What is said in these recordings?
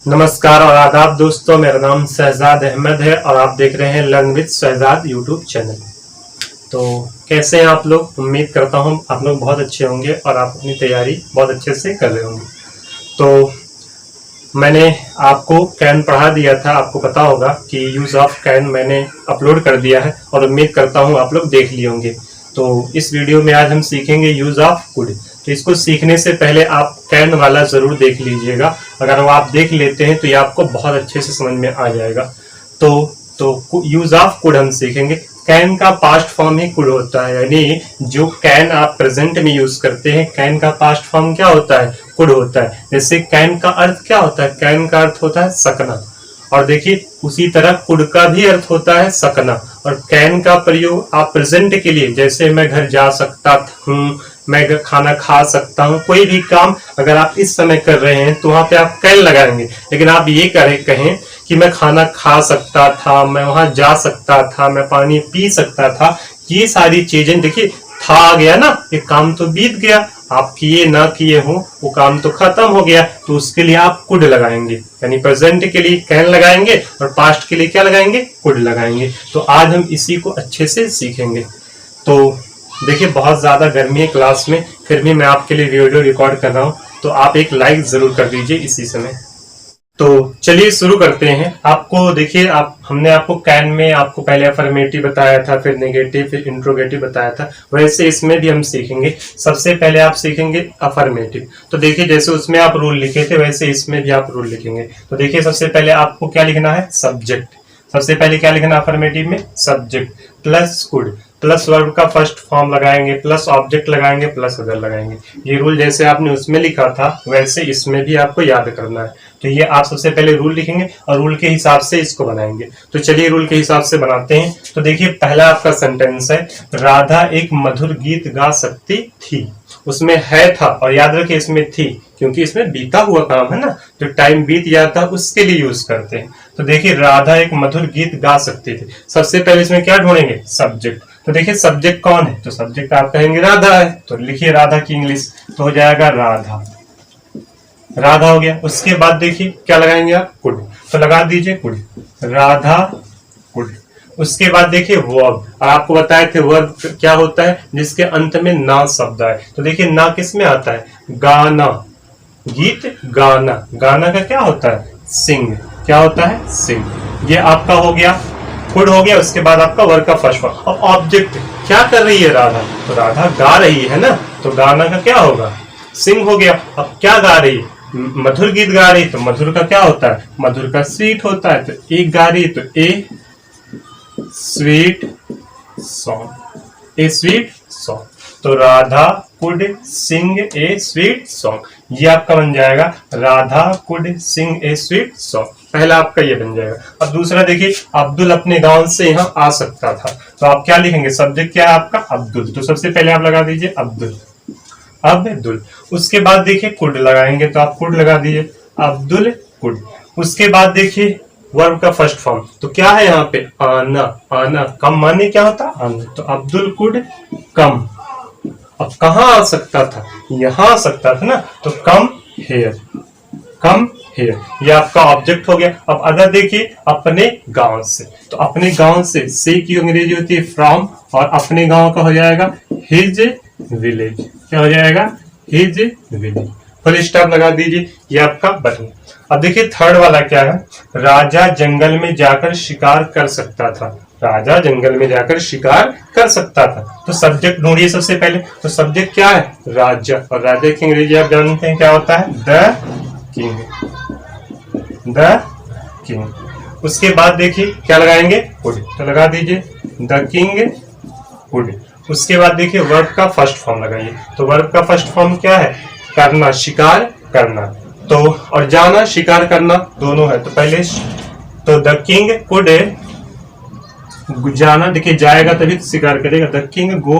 नमस्कार और आदाब दोस्तों, मेरा नाम शहजाद अहमद है और आप देख रहे हैं learn with Shahzad YouTube channel. तो कैसे हैं आप लोग? उम्मीद करता हूं आप लोग बहुत अच्छे होंगे और आप अपनी तैयारी बहुत अच्छे से कर रहे होंगे। तो मैंने आपको कैन पढ़ा दिया था, आपको पता होगा कि यूज़ ऑफ कैन मैंने अपलोड कर दिया है और उम्मीद करता हूँ आप लोग देख लिए होंगे। तो इस वीडियो में आज हम सीखेंगे यूज़ ऑफ कुड। तो इसको सीखने से पहले आप कैन वाला ज़रूर देख लीजिएगा। अगर वो आप देख लेते हैं तो ये आपको बहुत अच्छे से समझ में आ जाएगा। तो यूज़ ऑफ कुड हम सीखेंगे। कैन का पास्ट फॉर्म ही कुड होता है, यानी जो कैन आप प्रेजेंट में यूज करते हैं, कैन का पास्ट फॉर्म क्या होता है? कुड होता है। जैसे कैन का अर्थ क्या होता है? कैन का अर्थ होता है सकना। और देखिए उसी तरह कुड का भी अर्थ होता है सकना। और कैन का प्रयोग आप प्रेजेंट के लिए, जैसे मैं घर जा सकता हूँ, मैं खाना खा सकता हूँ, कोई भी काम अगर आप इस समय कर रहे हैं तो वहां पे आप कैन लगाएंगे। लेकिन आप ये कहें कि मैं खाना खा सकता था, मैं वहां जा सकता था, मैं पानी पी सकता था, ये सारी चीजें देखिए था आ गया ना, ये काम तो बीत गया, आप किए ना किए हो वो काम तो खत्म हो गया। तो उसके लिए आप कुड लगाएंगे, यानी प्रेजेंट के लिए कैन लगाएंगे और पास्ट के लिए क्या लगाएंगे? कुड लगाएंगे। तो आज हम इसी को अच्छे से सीखेंगे। तो देखिए बहुत ज्यादा गर्मी है क्लास में, फिर भी मैं आपके लिए वीडियो रिकॉर्ड कर रहा हूँ, तो आप एक लाइक जरूर कर दीजिए इसी समय। तो चलिए शुरू करते हैं। आपको देखिए हमने आपको कैन में आपको पहले अफर्मेटिव बताया था, फिर नेगेटिव, फिर इंट्रोगेटिव बताया था। वैसे इसमें भी हम सीखेंगे। सबसे पहले आप सीखेंगे अफर्मेटिव। तो देखिए जैसे उसमें आप रूल लिखे थे वैसे इसमें भी आप रूल लिखेंगे। तो देखिए सबसे पहले आपको क्या लिखना है? सब्जेक्ट। सबसे पहले क्या लिखना अफर्मेटिव में? Subject plus could plus verb का फर्स्ट फॉर्म लगाएंगे, प्लस ऑब्जेक्ट लगाएंगे, प्लस अदर लगाएंगे। ये रूल जैसे आपने उसमें लिखा था वैसे इसमें भी आपको याद करना है। तो ये आप सबसे पहले रूल लिखेंगे और रूल के हिसाब से इसको बनाएंगे। तो चलिए रूल के हिसाब से बनाते हैं। तो देखिए पहला आपका सेंटेंस है, राधा एक मधुर गीत गा सकती थी। उसमें है था, और याद रखिए इसमें थी क्योंकि इसमें बीता हुआ काम है ना, जो टाइम बीत जाता है उसके लिए यूज करते हैं। तो देखिए राधा एक मधुर गीत गा सकती थी। सबसे पहले इसमें क्या ढूंढेंगे? सब्जेक्ट। तो देखिए सब्जेक्ट कौन है? तो सब्जेक्ट आप कहेंगे राधा है, तो लिखिए राधा की इंग्लिश, तो हो जाएगा राधा। राधा हो गया। उसके बाद देखिए क्या लगाएंगे आप? कुड। तो लगा दीजिए कुड, राधा कुड। उसके बाद देखिए वर्ब, और आपको बताए थे वर्ब क्या होता है? जिसके अंत में ना शब्द आए। तो देखिए ना किस में आता है? गाना, गीत गाना। गाना का क्या होता है? सिंग। क्या होता है? सिंग। ये आपका हो गया, कुड हो गया। उसके बाद आपका वर्ब का फर्स्ट फॉर्म। और ऑब्जेक्ट क्या कर रही है राधा? तो राधा गा रही है ना, तो गाना का क्या होगा? सिंग हो गया। अब क्या गा रही है? मधुर गीत गा रही, तो मधुर का क्या होता है? मधुर का स्वीट होता है। तो एक गा रही तो a sweet song, a sweet song. तो Radha could sing a sweet song. ये आपका बन जाएगा Radha could sing a sweet song. पहला आपका ये बन जाएगा। अब दूसरा देखिए, अब्दुल अपने गांव से यहाँ आ सकता था। तो आप क्या लिखेंगे? सब्जेक्ट क्या है आपका? अब्दुल। तो सबसे पहले आप लगा दीजिए अब्दुल, अब्दुल। उसके बाद देखिए कुड लगाएंगे, तो आप कुड लगा दीजिए, अब्दुल कुड। उसके बाद देखिए वर्ब का फर्स्ट फॉर्म, तो क्या है यहाँ पे? आना। आना कम माने क्या होता? आना। तो अब्दुल कुड कम। अब कहाँ आ सकता था? यहाँ आ सकता था ना, तो कम हेयर, कम हेयर। ये आपका ऑब्जेक्ट हो गया। अब अगर देखिए अपने गांव से, तो अपने गांव से की अंग्रेजी होती है फ्रॉम, और अपने गांव का हो जाएगा हिज विलेज। क्या हो जाएगा? His village. फुल स्टॉप लगा दीजिए, ये आपका बन। अब देखिए थर्ड वाला क्या है? राजा जंगल में जाकर शिकार कर सकता था। राजा जंगल में जाकर शिकार कर सकता था। तो सब्जेक्ट ढूंढिए सबसे पहले। तो सब्जेक्ट क्या है? राजा, और राजा की अंग्रेजी आप जानते हैं क्या होता है? The king, the king. उसके बाद देखिए क्या लगाएंगे? कुड। तो लगा दीजिए द किंग कुड। उसके बाद देखिए वर्ब का फर्स्ट फॉर्म लगाइए। तो वर्ब का फर्स्ट फॉर्म क्या है? करना, शिकार करना। तो और जाना, शिकार करना दोनों है। तो पहले तो द किंग कुड जाना, देखिए जाएगा तभी तो शिकार करेगा। The king go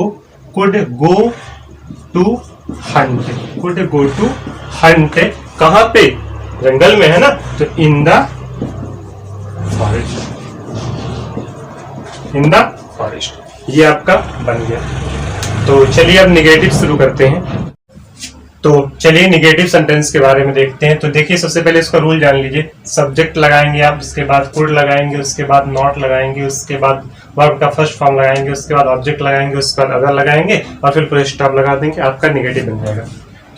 could go to hunt, could go to hunt. कहाँ पे? जंगल में है ना, तो in the forest, in the forest. ये आपका बन गया। तो चलिए अब नेगेटिव शुरू करते हैं। तो चलिए निगेटिव सेंटेंस के बारे में देखते हैं। तो देखिए सबसे पहले इसका रूल जान लीजिए। सब्जेक्ट लगाएंगे आप, उसके बाद कुड लगाएंगे, उसके बाद नॉट लगाएंगे, उसके बाद वर्ब का फर्स्ट फॉर्म लगाएंगे, उसके बाद ऑब्जेक्ट लगाएंगे, उसके बाद अदर लगाएंगे और फिर पूरे स्टॉप लगा देंगे, आपका निगेटिव बन जाएगा।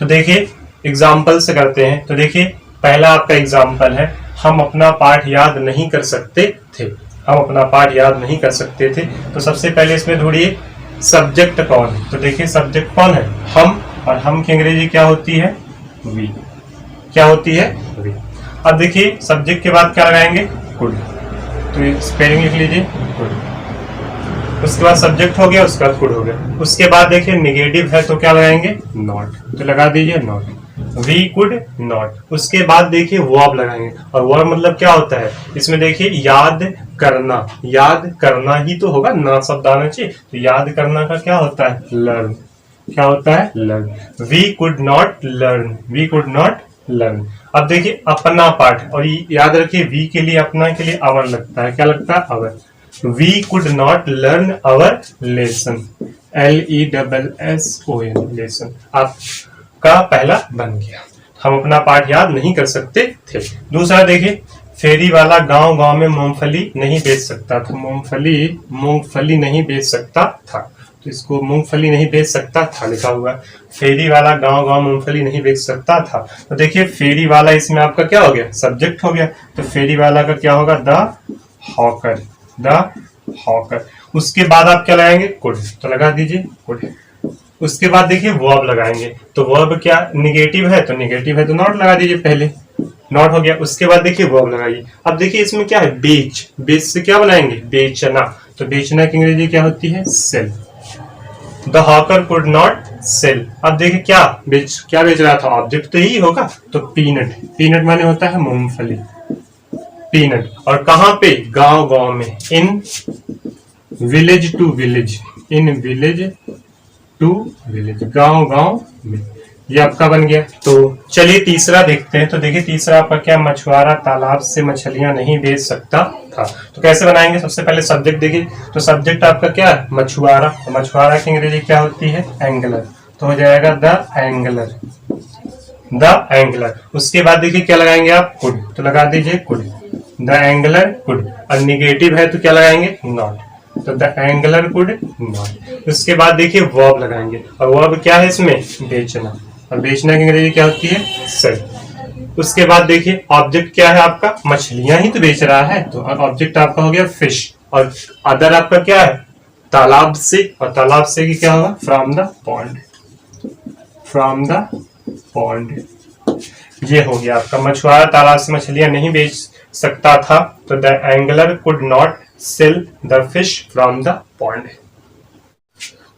तो देखिए एग्जाम्पल से करते हैं। तो देखिए पहला आपका एग्जाम्पल है, हम अपना पाठ याद नहीं कर सकते थे। हम अपना पाठ याद नहीं कर सकते थे। तो सबसे पहले इसमें ढूंढिए सब्जेक्ट कौन है। तो देखिए सब्जेक्ट कौन है, हम, और हम की अंग्रेजी क्या होती है, वी। क्या होती है, वी। अब देखिए सब्जेक्ट के बाद क्या लगाएंगे, कुड। तो स्पेलिंग लिख लीजिए, कुड। उसके बाद सब्जेक्ट हो गया, उसके बाद कुड हो गया। उसके बाद देखिए निगेटिव है तो क्या लगाएंगे, नॉट। तो लगा दीजिए नॉट, वी कुड नॉट। उसके बाद देखिए वर्ब लगाएंगे, और वर्ब मतलब क्या होता है, इसमें देखिए याद करना। याद करना ही तो होगा, ना शब्द आना चाहिए। तो याद करना का क्या होता है, लर्न। क्या होता है, learn. We could not learn, we could not learn. अब देखिए अपना पाठ, और याद रखिए वी के लिए, अपना के लिए अवर लगता है। क्या लगता है, our. We could not learn our lesson, LESSON, lesson. आपका पहला बन गया, हम अपना पाठ याद नहीं कर सकते थे। दूसरा देखिए, फेरी वाला गांव गांव में मूंगफली नहीं बेच सकता था। मूंगफली नहीं बेच सकता था, तो इसको मूंगफली नहीं बेच सकता था लिखा हुआ। फेरी वाला गांव गांव मूंगफली नहीं बेच सकता था। तो देखिए फेरी वाला इसमें आपका क्या हो गया, सब्जेक्ट हो गया। तो फेरी वाला का क्या होगा, द हॉकर, द हॉकर। उसके बाद आप क्या लगाएंगे, कुड। तो लगा दीजिए कुड। उसके बाद देखिए वर्ब लगाएंगे। तो वर्ब क्या, निगेटिव है, तो निगेटिव है तो नॉट लगा दीजिए, पहले नॉट हो गया। उसके बाद देखिए वर्ब लगाइए। अब देखिए इसमें क्या है, बेच। बेच से क्या बनाएंगे, बेचना। तो बेचना की अंग्रेजी क्या होती है, sell. The hawker could not sell. अब देखिए क्या बेच रहा था, ऑब्जेक्ट तो यही होगा। तो पीनट, पीनट माने होता है मूंगफली, पीनट। और कहां पे, गांव गांव में। In village to village, in village to village, गांव गांव में। ये आपका बन गया। तो चलिए तीसरा देखते हैं। तो देखिए तीसरा आपका क्या, मछुआरा तालाब से मछलियां नहीं बेच सकता था। तो कैसे बनाएंगे, सबसे पहले सब्जेक्ट देखिए। तो सब्जेक्ट आपका क्या है, मछुआरा। तो मछुआरा की अंग्रेजी क्या होती है, एंगलर। तो हो जाएगा द एंगलर, द एंगलर। उसके बाद देखिए क्या लगाएंगे आप, कुड। तो लगा दीजिए कुड, द एंगलर कुड। और निगेटिव है तो क्या लगाएंगे, नॉट। तो द एंगलर कुड नॉट। उसके बाद देखिए वर्ब लगाएंगे, और वर्ब क्या है इसमें, बेचना। और बेचना की अंग्रेजी क्या होती है, सेल। उसके बाद देखिए ऑब्जेक्ट क्या है आपका, मछलियां ही तो बेच रहा है। तो ऑब्जेक्ट आपका हो गया फिश। और अदर आपका क्या है, तालाब से। और तालाब से की क्या होगा, from the pond, from the pond. ये हो गया आपका, मछुआरा तालाब से मछलियां नहीं बेच सकता था। तो the angler could not sell the fish from the pond.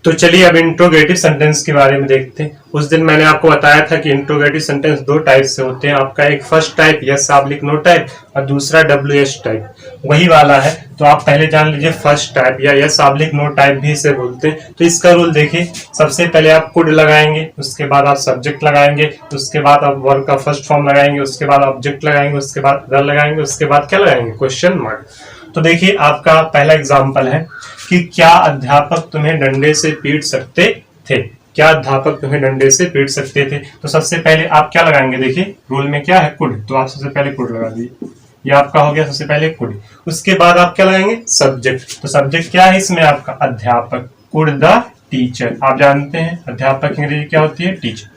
तो चलिए अब इंट्रोगेटिव सेंटेंस के बारे में देखते हैं। उस दिन मैंने आपको बताया था कि इंट्रोगेटिव सेंटेंस दो टाइप से होते हैं। आपका एक फर्स्ट टाइप यस आप लिख नो टाइप, और दूसरा WH टाइप, वही वाला है। तो आप पहले जान लीजिए फर्स्ट टाइप या यस आप लिख नो टाइप भी इसे बोलते हैं। तो इसका रूल देखिए, सबसे पहले आप कुड लगाएंगे, उसके बाद आप सब्जेक्ट लगाएंगे, उसके बाद आप वर्ब का फर्स्ट फॉर्म लगाएंगे, उसके बाद ऑब्जेक्ट लगाएंगे, उसके बाद अदर लगाएंगे, उसके बाद क्या लगाएंगे, क्वेश्चन मार्क। तो देखिए आपका पहला एग्जाम्पल है कि क्या अध्यापक तुम्हें डंडे से पीट सकते थे। क्या अध्यापक तुम्हें डंडे से पीट सकते थे। तो सबसे पहले आप क्या लगाएंगे, देखिए रूल में क्या है, कुड। तो आप सबसे पहले कुड लगा दीजिए, ये आपका हो गया सबसे पहले कुड। उसके बाद आप क्या लगाएंगे, सब्जेक्ट। तो सब्जेक्ट क्या है इसमें आपका, अध्यापक। कुड द टीचर, आप जानते हैं अध्यापक की अंग्रेजी क्या होती है, टीचर।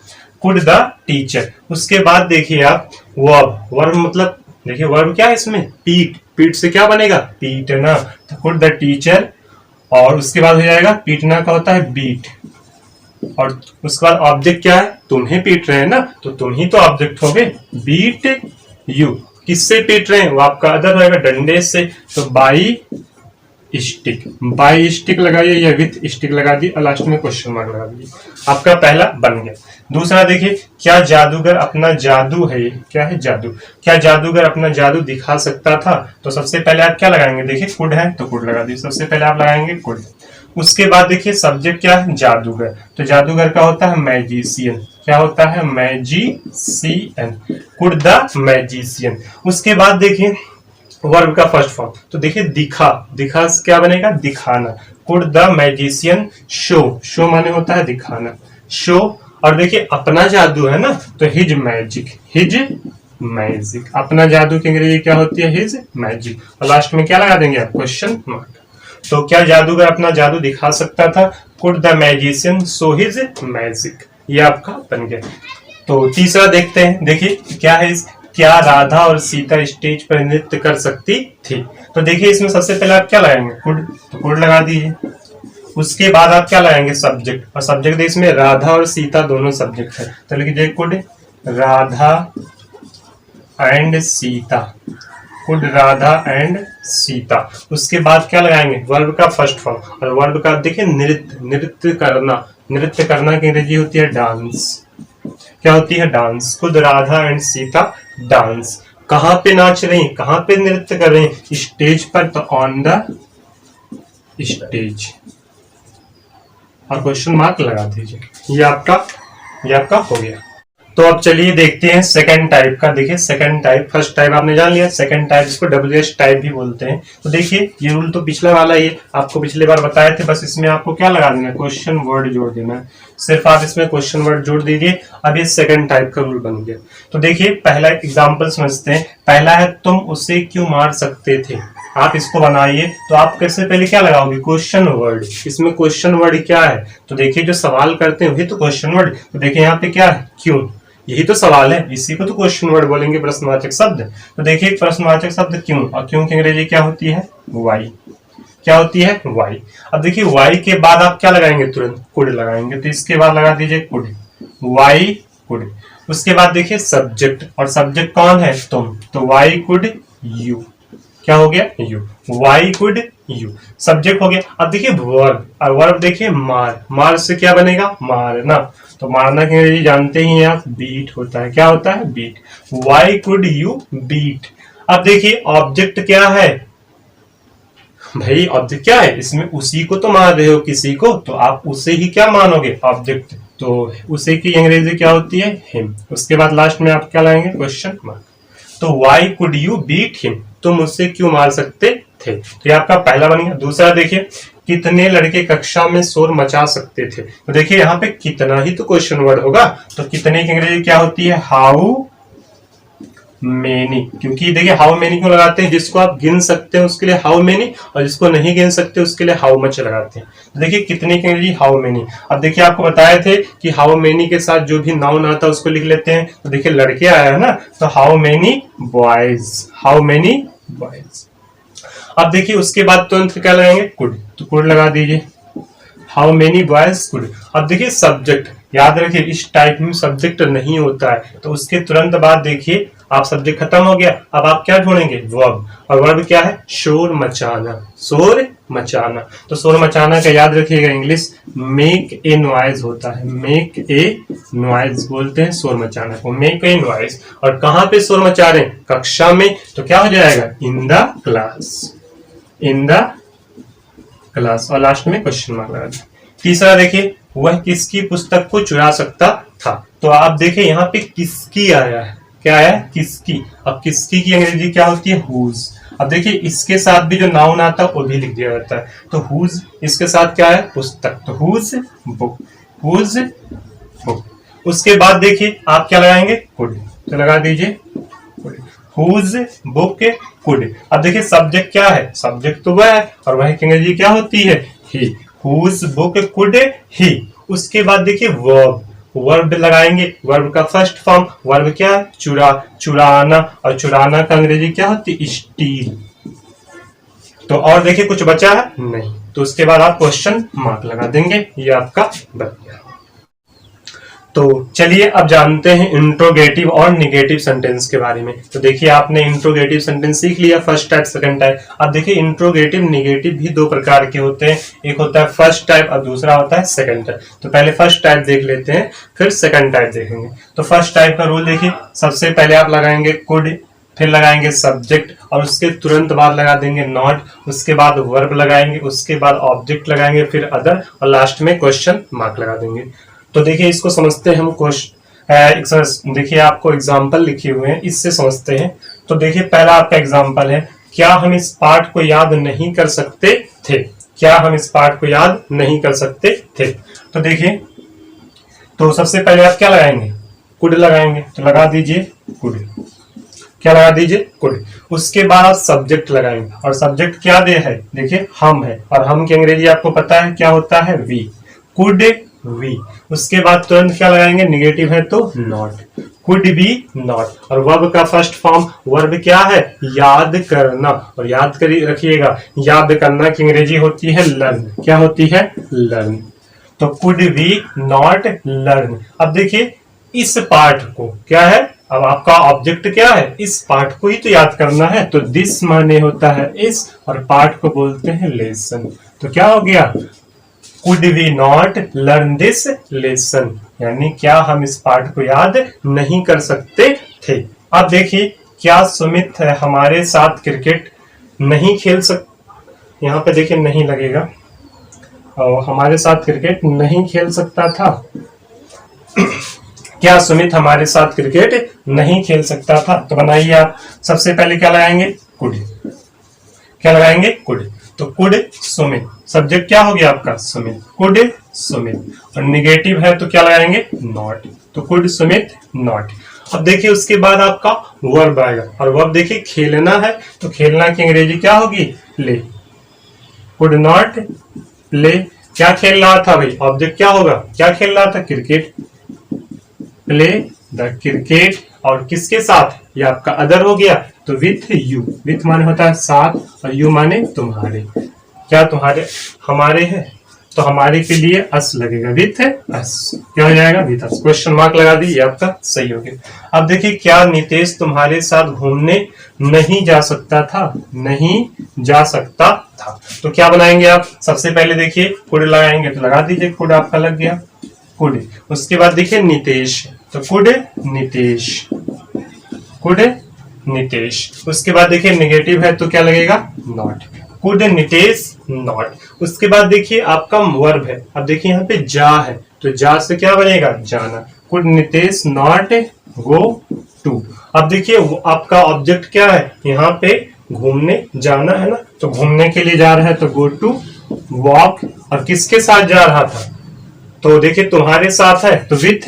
Could the teacher. उसके बाद देखिए आप वर्ब। वर्ब मतलब देखिए वर्ब क्या है इसमें, पीट। पीट से क्या बनेगा, पीटना। तो कुड द टीचर। और उसके बाद हो जाएगा, पीटना का होता है बीट। और उसके बाद ऑब्जेक्ट क्या है, तुम्हें पीट रहे हैं ना, तो तुम ही तो ऑब्जेक्ट हो गए। बीट यू, किससे पीट रहे हैं, वो आपका अदर रहेगा, डंडे से। तो बाई स्टिक, बाई स्टिक लगाइए या विथ स्टिक लगा दी, और लास्ट में क्वेश्चन मार्क लगा दीजिए। आपका पहला बन गया। दूसरा देखिए, क्या जादूगर अपना जादू है, क्या है जादू, क्या जादूगर अपना जादू दिखा सकता था। तो सबसे पहले आप क्या लगाएंगे, देखिए कुड है तो कुड लगा दीजिए, सबसे पहले आप लगाएंगे कुड। उसके बाद देखिए सब्जेक्ट क्या है, जादूगर। तो जादूगर का होता है मैजिशियन। क्या होता है, मैजिशियन। Could the magician. उसके बाद देखिए वर्ब का फर्स्ट फॉर्म। तो देखिए दिखा, दिखा क्या बनेगा, दिखाना। Could the magician show. Show माने होता है दिखाना, शो। और देखिए अपना जादू है ना, तो हिज मैजिक, हिज मैजिक, अपना जादू की अंग्रेजी क्या होती है? His magic. और लास्ट में क्या लगा देंगे आप? Question mark. तो क्या जादूगर अपना जादू दिखा सकता था? Could the magician show his magic, ये आपका बन गया। तो तीसरा देखते हैं, देखिए क्या है क्या राधा और सीता स्टेज पर नृत्य कर सकती थी? तो देखिए इसमें सबसे पहले आप क्या लगाएंगे? कुड, तो कुड लगा दीजिए। उसके बाद आप क्या लगाएंगे? सब्जेक्ट, और सब्जेक्ट इसमें राधा और सीता दोनों सब्जेक्ट है, तो लिखिए could Radha and Sita, could Radha and Sita. उसके बाद क्या लगाएंगे? वर्ब का फर्स्ट फॉर्म, और वर्ब का देखिए नृत्य, नृत्य करना, नृत्य करना की अंग्रेजी होती है डांस। क्या होती है? डांस। खुद राधा एंड सीता डांस। कहां पे नाच रही, कहां पे नृत्य कर रही? स्टेज पर, तो ऑन द स्टेज, और क्वेश्चन मार्क लगा दीजिए। ये आपका हो गया। तो अब चलिए देखते हैं सेकंड टाइप का। देखिए सेकंड टाइप, फर्स्ट टाइप आपने जान लिया, सेकंड टाइप इसको WH टाइप भी बोलते हैं। तो देखिए ये रूल तो पिछला वाला ही है, आपको पिछली बार बताए थे, बस इसमें आपको क्या लगा देना है? क्वेश्चन वर्ड जोड़ देना है। सिर्फ आप इसमें क्वेश्चन वर्ड जोड़ दीजिए। अब ये सेकंड टाइप का रूल बन गया। तो देखिए पहला एग्जाम्पल समझते हैं। पहला है तुम उसे क्यों मार सकते थे। आप इसको बनाइए, तो आप कैसे पहले क्या लगाओगे? Question word. इसमें क्वेश्चन वर्ड क्या है? तो देखिए जो सवाल करते हैं वही तो क्वेश्चन वर्ड। तो देखिए यहाँ पे क्या है? क्यों, यही तो सवाल है, इसी को तो क्वेश्चन वर्ड बोलेंगे, प्रश्नवाचक शब्द। तो देखिए प्रश्नवाचक शब्द क्यों, और क्यों की अंग्रेजी क्या होती है? वाई। क्या होती है? वाई। अब देखिए वाई के बाद आप क्या लगाएंगे? तुरंत कुड लगाएंगे, तो इसके बाद लगा दीजिए कुड, वाई कुड। उसके बाद देखिए सब्जेक्ट, और सब्जेक्ट कौन है? तुम, तो वाई कुड यू। क्या हो गया? You, Y could you, subject हो गया। अब देखिए वर्ब, और वर्ब देखिए मार, मार से क्या बनेगा? मारना। तो मारना की अंग्रेजी जानते ही हैं आप, बीट होता है। क्या होता है? Beat. Why could you beat. अब देखिए ऑब्जेक्ट क्या है भाई? ऑब्जेक्ट क्या है? इसमें उसी को तो मान रहे हो, किसी को, तो आप उसे ही क्या मानोगे? ऑब्जेक्ट। तो उसे की अंग्रेजी क्या होती है? हिम। उसके बाद लास्ट में आप क्या लाएंगे? Question mark. तो why could you beat him, तुम उससे क्यों मार सकते थे। तो ये आपका पहला बन गया। दूसरा देखिए कितने लड़के कक्षा में शोर मचा सकते थे। तो देखिए यहाँ पे कितना ही तो क्वेश्चन वर्ड होगा, तो कितने की अंग्रेजी क्या होती है? How many. क्योंकि देखिए हाउ मेनी क्यों लगाते हैं? जिसको आप गिन सकते हैं उसके लिए हाउ मेनी, और जिसको नहीं गिन सकते उसके लिए हाउ मच लगाते हैं। तो देखिए कितने की अंग्रेजी? How many. अब देखिए आपको बताए थे कि हाउ मेनी के साथ जो भी नाउन आता है उसको लिख लेते हैं। तो देखिए लड़के आया है ना, तो how many boys, how many boys. अब देखिए उसके बाद तुरंत क्या लगाएंगे? कुड, तो कुड लगा दीजिए, हाउ मेनी बॉयज कुड। अब देखिए सब्जेक्ट, याद रखिए इस टाइप में सब्जेक्ट नहीं होता है, तो उसके तुरंत बाद देखिए आप सब्जेक्ट खत्म हो गया, अब आप क्या ढूंढेंगे? वर्ब। और वर्ब क्या है? शोर मचाना, शोर मचाना। तो शोर मचाना का याद रखिएगा इंग्लिश मेक ए नॉइज होता है, मेक ए नॉइज बोलते हैं शोर मचाना को, मेक ए नॉइज। और कहां पे शोर मचा रहे हैं? कक्षा में, तो क्या हो जाएगा? In the class, in the class. और लास्ट में क्वेश्चन मार्क लगा दिया। तीसरा देखिए वह किसकी पुस्तक को चुरा सकता था। तो आप देखिए यहाँ पे किसकी आया है, क्या आया है? किसकी। अब किसकी की अंग्रेजी क्या होती है? हुज। अब देखिए इसके साथ भी जो नाउन आता है वो भी लिख दिया जाता है, तो हुज इसके साथ क्या है? पुस्तक, तो हुज बुक, हुज बुक। उसके बाद देखिए आप क्या लगाएंगे? कुड, तो लगा दीजिए हुज बुक कुड। अब देखिए सब्जेक्ट क्या है? सब्जेक्ट तो वह है, और वह की अंग्रेजी क्या होती है? ही, हुज बुक कुड ही। उसके बाद देखिए वर्ब, वर्ब लगाएंगे, वर्ब का फर्स्ट फॉर्म, वर्ब क्या है? चुरा, चुराना, और चुराना का अंग्रेजी क्या होती है? स्टील। तो और देखिए कुछ बचा है? नहीं। तो उसके बाद आप क्वेश्चन मार्क लगा देंगे, ये आपका बन गया। तो चलिए अब जानते हैं इंट्रोगेटिव और निगेटिव सेंटेंस के बारे में। तो देखिए आपने इंट्रोगेटिव सेंटेंस सीख लिया, फर्स्ट टाइप सेकंड टाइप। अब देखिए इंट्रोगेटिव निगेटिव भी दो प्रकार के होते हैं, एक होता है फर्स्ट टाइप और दूसरा होता है सेकंड टाइप। तो पहले फर्स्ट टाइप देख लेते हैं, फिर सेकंड टाइप देखेंगे। तो फर्स्ट टाइप का रूल देखिए, सबसे पहले आप लगाएंगे कुड, फिर लगाएंगे सब्जेक्ट, और उसके तुरंत बाद लगा देंगे नॉट, उसके बाद वर्ब लगाएंगे, उसके बाद ऑब्जेक्ट लगाएंगे, फिर अदर, और लास्ट में क्वेश्चन मार्क लगा देंगे। तो देखिए इसको समझते हैं हम क्वेश्चन। देखिए आपको एग्जाम्पल लिखे हुए हैं, इससे समझते हैं। तो देखिए पहला आपका एग्जाम्पल है, क्या हम इस पाठ को याद नहीं कर सकते थे। क्या हम इस पाठ को याद नहीं कर सकते थे। तो देखिए तो सबसे पहले आप क्या लगाएंगे, कुड लगाएंगे, तो लगा दीजिए कुड, क्या लगा दीजिए कुड। उसके बाद आप सब्जेक्ट लगाएंगे, और सब्जेक्ट क्या दे है, देखिए हम है, और हम की अंग्रेजी आपको पता है क्या होता है, वी, कुड वी। उसके बाद तुरंत क्या लगाएंगे, निगेटिव है तो नॉट, कुड बी नॉट। और वर्ब का फर्स्ट फॉर्म, वर्ब क्या है, याद करना, और याद करिए रखिएगा, याद करना की अंग्रेजी होती है लर्न, क्या होती है, लर्न। तो कुड वी नॉट लर्न। अब देखिए इस पार्ट को क्या है, अब आपका ऑब्जेक्ट क्या है, इस पार्ट को ही तो याद करना है, तो दिस माने होता है इस, और पार्ट को बोलते हैं लेसन। तो क्या हो गया, could we not learn this lesson, यानी क्या हम इस पार्ट को याद नहीं कर सकते थे। अब देखिए क्या सुमित है हमारे साथ क्रिकेट नहीं खेल सक, यहाँ पे देखिए नहीं लगेगा, और हमारे साथ क्रिकेट नहीं खेल सकता था। क्या सुमित हमारे साथ क्रिकेट नहीं खेल सकता था, तो बनाइए आप, सबसे पहले क्या लगाएंगे, कुड, क्या लगाएंगे, कुड। तो कुड सुमित, सब्जेक्ट क्या हो गया आपका, सुमित, कुड सुमित, और निगेटिव है तो क्या लगाएंगे, नॉट, तो कुड सुमित नॉट। अब देखिए उसके बाद आपका वर्ब आएगा, और वर्ब देखिए खेलना है, तो खेलना की अंग्रेजी क्या होगी, प्ले, कुड नॉट प्ले। क्या खेल रहा था भाई, ऑब्जेक्ट क्या होगा, क्या खेल रहा था, क्रिकेट, प्ले द क्रिकेट, और किसके साथ, ये आपका अदर हो गया, तो विथ यू, विथ माने होता है साथ, और यू माने तुम्हारे, क्या तुम्हारे, हमारे है, तो हमारे के लिए अस लगेगा, विथ अस, क्या हो जाएगा, विथ अस, क्वेश्चन मार्क लगा दी, ये आपका सही हो गया। अब देखिए क्या नितेश तुम्हारे साथ घूमने नहीं जा सकता था, नहीं जा सकता था, तो क्या बनाएंगे आप, सबसे पहले देखिए कुड लगाएंगे, तो लगा दीजिए कुड, आपका लग गया कुड। उसके बाद देखिए नितेश, तो कुड नितेश, कुड नितेश। उसके बाद देखिए निगेटिव है तो क्या लगेगा, नॉट, कुड नितेश नॉट। उसके बाद देखिए आपका वर्ब है, अब देखिए यहाँ पे जा है, तो जा से क्या बनेगा, जाना, could Nitesh not go to. अब देखिए आपका ऑब्जेक्ट क्या है, यहाँ पे घूमने जाना है ना, तो घूमने के लिए जा रहा है तो गो टू वॉक, और किसके साथ जा रहा था, तो देखिए तुम्हारे साथ है तो विथ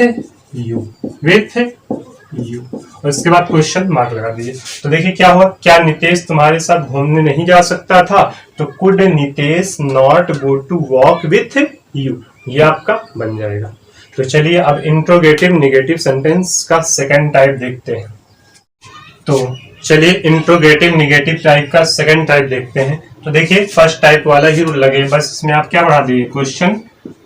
यू, विथ यू। और इसके बाद क्वेश्चन मार्क लगा दीजिए। तो देखिए क्या हुआ, क्या नितेश तुम्हारे साथ घूमने नहीं जा सकता था, तो could Nitesh not go to walk with you, ये आपका बन जाएगा। तो चलिए अब इंट्रोगेटिव निगेटिव सेंटेंस का सेकंड टाइप देखते हैं। तो चलिए इंट्रोगेटिव निगेटिव टाइप का सेकंड टाइप देखते हैं। तो देखिए फर्स्ट टाइप वाला ही रूल लगे, बस इसमें आप क्या बढ़ा दीजिए, क्वेश्चन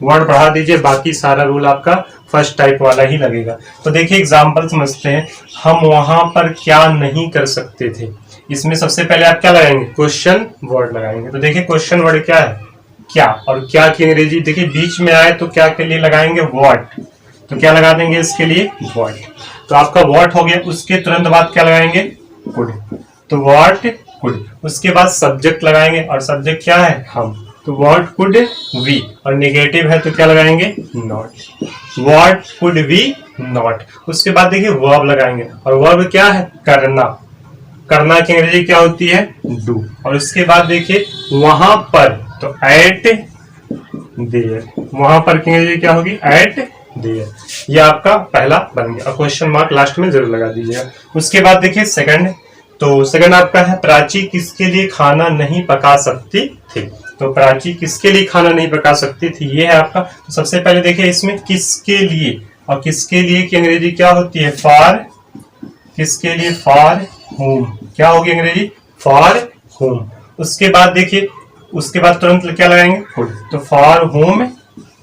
वर्ड बढ़ा दीजिए, बाकी सारा रूल आपका फर्स्ट टाइप वाला ही लगेगा। तो देखिए एग्जांपल समझते हैं, हम वहां पर क्या नहीं कर सकते थे, इसमें सबसे पहले आप क्या लगाएंगे, क्वेश्चन वर्ड लगाएंगे। तो देखिए क्वेश्चन वर्ड क्या है, क्या, और क्या की अंग्रेजी देखिए बीच में आए तो क्या के लिए लगाएंगे, व्हाट, तो क्या लगा देंगे इसके लिए, व्हाट। तो आपका व्हाट हो गया, उसके तुरंत बाद क्या लगाएंगे, कुड, तो व्हाट कुड। उसके बाद सब्जेक्ट लगाएंगे, और सब्जेक्ट क्या है, हम, तो व्हाट कुड वी, और नेगेटिव है तो क्या लगाएंगे, not, what could we not. उसके बाद देखिए वर्ब लगाएंगे, और वर्ब क्या है, करना, करना की अंग्रेजी क्या होती है, डू। और उसके बाद देखिए वहां पर, तो एट देयर, वहां पर की अंग्रेजी क्या होगी, एट देयर। ये आपका पहला बन गया, और क्वेश्चन मार्क लास्ट में जरूर लगा दीजिएगा। उसके बाद देखिए सेकंड, तो सेकंड आपका है, प्राची किसके लिए खाना नहीं पका सकती थी, तो प्राची किसके लिए खाना नहीं पका सकती थी, ये है आपका। तो सबसे पहले देखिए इसमें किसके लिए, और किसके लिए की अंग्रेजी क्या होती है, फॉर, किसके लिए, फॉर होम, क्या होगी अंग्रेजी, फॉर होम। उसके बाद देखिए, उसके बाद तुरंत क्या लगाएंगे, कुड, तो फॉर होम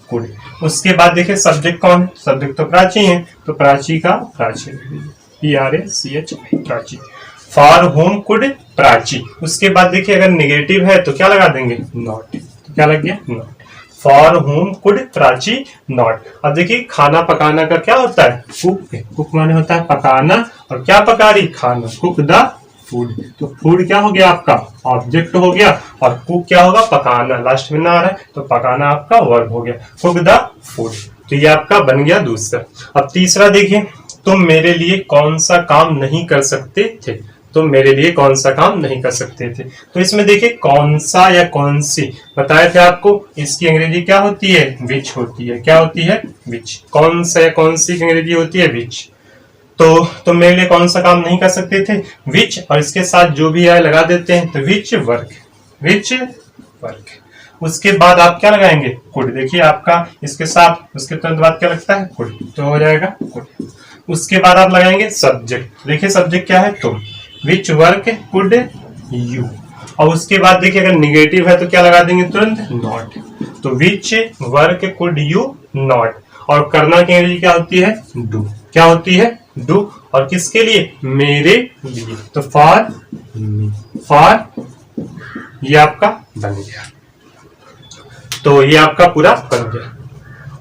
कुड। उसके बाद देखिए सब्जेक्ट कौन है, सब्जेक्ट तो प्राची है, तो प्राची का Prachi, PRACH Prachi, for home could Prachi. उसके बाद देखिए अगर नेगेटिव है तो क्या लगा देंगे, नॉट, तो क्या लग गया, not, for home could Prachi not. अब देखिए खाना पकाना का क्या होता है, कुक, कुक माने होता है पकाना, और क्या पका रही, खाना, कुक द फूड, तो फूड क्या हो गया आपका ऑब्जेक्ट हो गया, और कुक क्या होगा, पकाना, लास्ट में ना आ रहा है तो पकाना आपका वर्ब हो गया, कुक द फूड। तो ये आपका बन गया दूसरा। अब तीसरा देखिए, तुम मेरे लिए कौन सा काम नहीं कर सकते थे, तो मेरे लिए कौन सा काम नहीं कर सकते थे। तो इसमें देखिए कौन सा या कौन सी बताए थे आपको, इसकी अंग्रेजी क्या होती है, विच होती है। क्या होती है, विच। कौन सा या कौन सी की अंग्रेजी होती है, विच। तो मेरे लिए कौन सा काम नहीं कर सकते थे, विच, और इसके साथ जो भी आए लगा देते हैं, तो विच वर्क, विच वर्क। उसके बाद आप क्या लगाएंगे, कुड। देखिए आपका इसके साथ उसके तुरंत बाद क्या लगता है, कुड, तो हो जाएगा कुड। उसके बाद आप लगाएंगे सब्जेक्ट। देखिए सब्जेक्ट क्या है, तुम। Which work could you. और उसके बाद देखिए अगर निगेटिव है तो क्या लगा देंगे तुरंत, नॉट। तो which work could you not. और करना की अंग्रेजी क्या होती है, डू। क्या होती है, डू। और किसके लिए, मेरे लिए। तो फॉर मी, फॉर, ये आपका बन गया। तो ये आपका पूरा बन गया।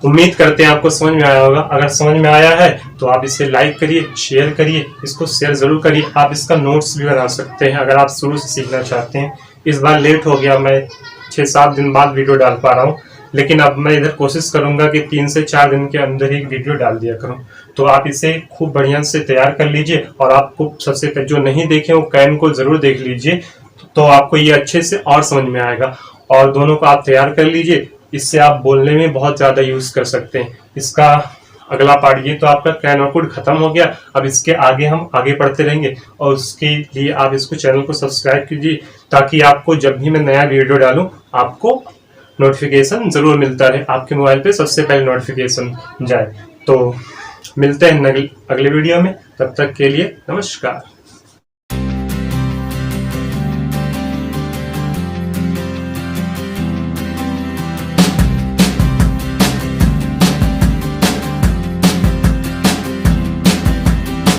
उम्मीद करते हैं आपको समझ में आया होगा। अगर समझ में आया है तो आप इसे लाइक करिए, शेयर करिए, इसको शेयर जरूर करिए। आप इसका नोट्स भी बना सकते हैं अगर आप शुरू से सीखना चाहते हैं। इस बार लेट हो गया, मैं 6-7 दिन बाद वीडियो डाल पा रहा हूँ, लेकिन अब मैं इधर कोशिश करूंगा कि 3 से 4 दिन के अंदर ही वीडियो डाल दिया करूं। तो आप इसे खूब बढ़िया से तैयार कर लीजिए। और आपको सबसे पहले जो नहीं देखे वो कैन को जरूर देख लीजिए, तो आपको ये अच्छे से और समझ में आएगा। और दोनों को आप तैयार कर लीजिए, इससे आप बोलने में बहुत ज्यादा यूज कर सकते हैं। इसका अगला पार्ट, ये तो आपका कैन और कुड खत्म हो गया। अब इसके आगे हम आगे पढ़ते रहेंगे, और उसके लिए आप इसको चैनल को सब्सक्राइब कीजिए, ताकि आपको जब भी मैं नया वीडियो डालूं आपको नोटिफिकेशन जरूर मिलता रहे, आपके मोबाइल पे सबसे पहले नोटिफिकेशन जाए। तो मिलते हैं अगले वीडियो में, तब तक के लिए नमस्कार।